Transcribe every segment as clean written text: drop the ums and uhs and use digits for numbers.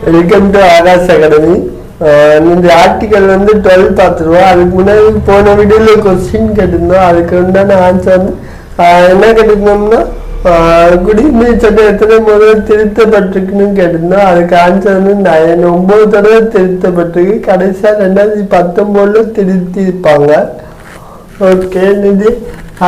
Welcome to Akash academy. இந்த article 12 பார்த்துருவோம். அதுக்கு முன்னாடி போன வீடியோவில் கொஸ்டின் கேட்டிருந்தோம். அதுக்கு உண்டான ஆன்சர் என்ன கேட்டிருந்தோம்னா குடியுரிமை சட்டம் எத்தனை முதல் திருத்தப்பட்டிருக்குன்னு கேட்டிருந்தோம். அதுக்கு ஆன்சர் 9 தடவை திருத்தப்பட்டிருக்கு. கடைசியாக 2019 திருத்திருப்பாங்க. ஓகே, இது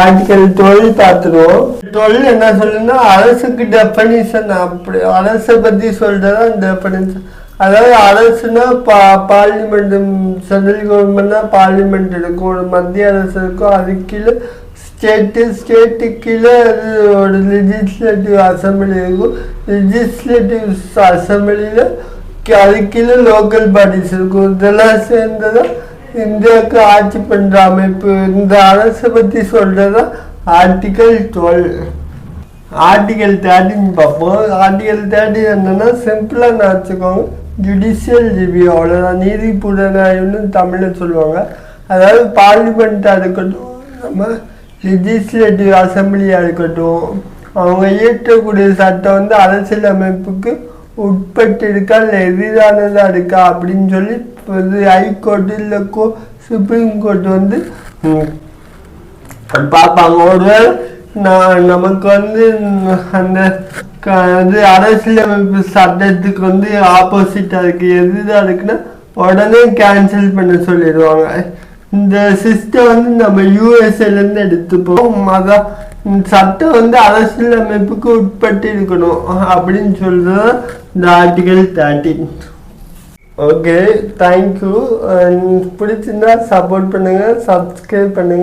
ஆர்டிகல் 12 பார்த்துருவோம். 12 என்ன சொல்லுன்னா அரசுக்கு டெஃபனிஷன். அப்படி அரசை பற்றி சொல்றதா டெஃபனிஷன். அதாவது அரசுனா பார்லிமெண்ட், சென்ட்ரல் கவர்மெண்ட்னா பார்லிமெண்ட் இருக்கும், ஒரு மத்திய அரசு இருக்கும், அது கீழே ஸ்டேட்டு கீழே ஒரு லெஜிஸ்லேட்டிவ் அசம்பிளி இருக்கும். லெஜிஸ்லேட்டிவ் அசம்பிளியில் அது கீழே லோக்கல் பாடிஸ் இருக்கும். இதெல்லாம் சேர்ந்ததான் இந்தியாவுக்கு ஆட்சி பண்ற அமைப்பு. இந்த அரசை பத்தி சொல்றதா ஆர்டிகல் 12. ஆர்டிகல் 13 பார்ப்போம். ஆர்டிகல் 13 என்னன்னா சிம்பிளா நினச்சிக்கோங்க, ஜுடிஷியல் ரிவ்யூ, அவ்வளோதான். நீதி புலனாய்வுன்னு தமிழில் சொல்லுவாங்க. அதாவது பார்லிமெண்ட்டாக இருக்கட்டும், நம்ம லெஜிஸ்லேட்டிவ் அசம்பிளியாக இருக்கட்டும், அவங்க இயற்றக்கூடிய சட்டம் அரசியல் அமைப்புக்கு உட்பட்டு இருக்கா இல்லை எதிரானதாக இருக்கா அப்படின்னு சொல்லி ஹைகோர்ட்டு இல்லை சுப்ரீம் கோர்ட் பார்ப்பாங்க. ஒருவேளை நமக்கு அந்த அரசியலமைப்பு சட்டத்துக்கு ஆப்போசிட்டாக இருக்கு, எதிராக இருக்குன்னா உடனே கேன்சல் பண்ண சொல்லிடுவாங்க. இந்த சிஸ்டம் நம்ம யூஎஸ்ஏலேருந்து எடுத்துப்போம். அதான் சட்டம் அரசியல் அமைப்புக்கு உட்பட்டு இருக்கணும் அப்படின்னு சொல்றது இந்த ஆர்டிகல் 13. Okay, thank you. பிடிச்சிருந்தா சப்போர்ட் பண்ணுங்க, சப்ஸ்கிரைப் பண்ணுங்க.